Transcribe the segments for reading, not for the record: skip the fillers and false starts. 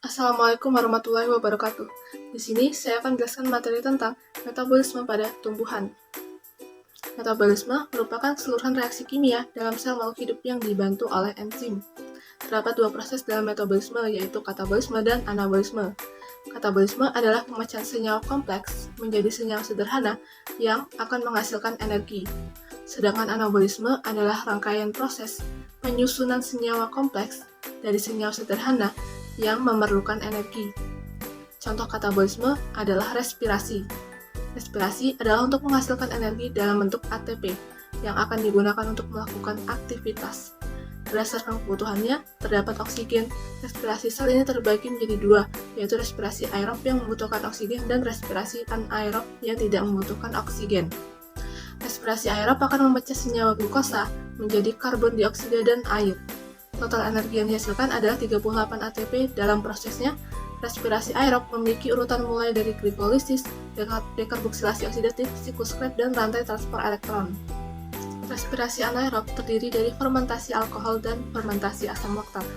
Assalamualaikum warahmatullahi wabarakatuh. Di sini saya akan menjelaskan materi tentang metabolisme pada tumbuhan. Metabolisme merupakan keseluruhan reaksi kimia dalam sel makhluk hidup yang dibantu oleh enzim. Terdapat dua proses dalam metabolisme, yaitu katabolisme dan anabolisme. Katabolisme adalah pemecahan senyawa kompleks menjadi senyawa sederhana yang akan menghasilkan energi. Sedangkan anabolisme adalah rangkaian proses penyusunan senyawa kompleks dari senyawa sederhana yang memerlukan energi. Contoh katabolisme adalah respirasi. Respirasi adalah untuk menghasilkan energi dalam bentuk ATP yang akan digunakan untuk melakukan aktivitas. Berdasarkan kebutuhannya, terdapat oksigen. Respirasi sel ini terbagi menjadi dua, yaitu respirasi aerob yang membutuhkan oksigen dan respirasi anaerob yang tidak membutuhkan oksigen. Respirasi aerob akan memecah senyawa glukosa menjadi karbon dioksida dan air. Total energi yang dihasilkan adalah 38 ATP. Dalam prosesnya, respirasi aerob memiliki urutan mulai dari glikolisis, dekarboksilasi oksidatif, siklus Krebs, dan rantai transport elektron. Respirasi anaerob terdiri dari fermentasi alkohol dan fermentasi asam laktat.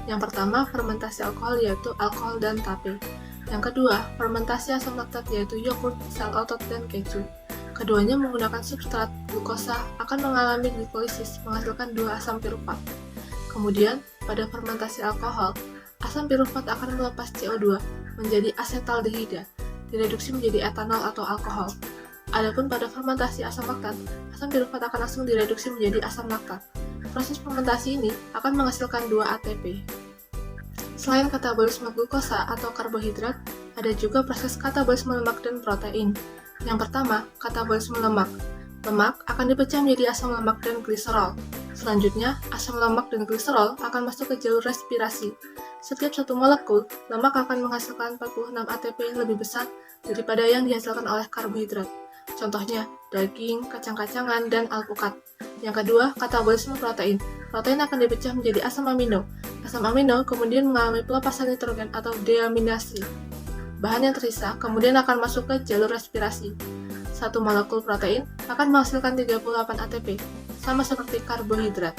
Yang pertama, fermentasi alkohol yaitu alkohol dan tape. Yang kedua, fermentasi asam laktat yaitu yogurt, sel otot, dan keju. Keduanya menggunakan substrat glukosa akan mengalami glikolisis menghasilkan 2 asam pirufat. Kemudian, pada fermentasi alkohol, asam pirufat akan melepas CO2 menjadi asetaldehida, direduksi menjadi etanol atau alkohol. Adapun pada fermentasi asam laktat, asam pirufat akan langsung direduksi menjadi asam laktat. Proses fermentasi ini akan menghasilkan 2 ATP. Selain katabolisme glukosa atau karbohidrat, ada juga proses katabolisme lemak dan protein. Yang pertama, katabolisme lemak. Lemak akan dipecah menjadi asam lemak dan gliserol. Selanjutnya, asam lemak dan gliserol akan masuk ke jalur respirasi. Setiap satu molekul, lemak akan menghasilkan 46 ATP lebih besar daripada yang dihasilkan oleh karbohidrat. Contohnya, daging, kacang-kacangan, dan alpukat. Yang kedua, katabolisme protein. Protein akan dipecah menjadi asam amino. Asam amino kemudian mengalami pelepasan nitrogen atau deaminasi. Bahan yang tersisa kemudian akan masuk ke jalur respirasi. Satu molekul protein akan menghasilkan 38 ATP, sama seperti karbohidrat.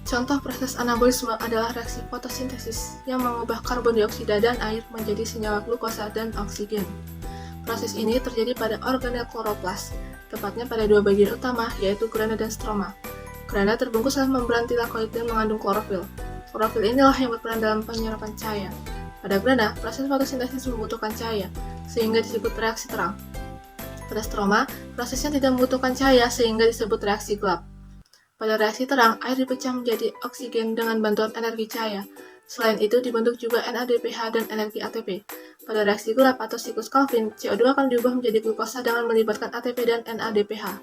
Contoh proses anabolisme adalah reaksi fotosintesis yang mengubah karbon dioksida dan air menjadi senyawa glukosa dan oksigen. Proses ini terjadi pada organel kloroplas, tepatnya pada dua bagian utama, yaitu grana dan stroma. Grana terbungkus oleh membran tilakoid dan mengandung klorofil. Klorofil inilah yang berperan dalam penyerapan cahaya. Pada grana, proses fotosintesis membutuhkan cahaya, sehingga disebut reaksi terang. Pada stroma, prosesnya tidak membutuhkan cahaya sehingga disebut reaksi gelap. Pada reaksi terang, air dipecah menjadi oksigen dengan bantuan energi cahaya. Selain itu, dibentuk juga NADPH dan energi ATP. Pada reaksi gelap atau siklus Calvin, CO2 akan diubah menjadi glukosa dengan melibatkan ATP dan NADPH.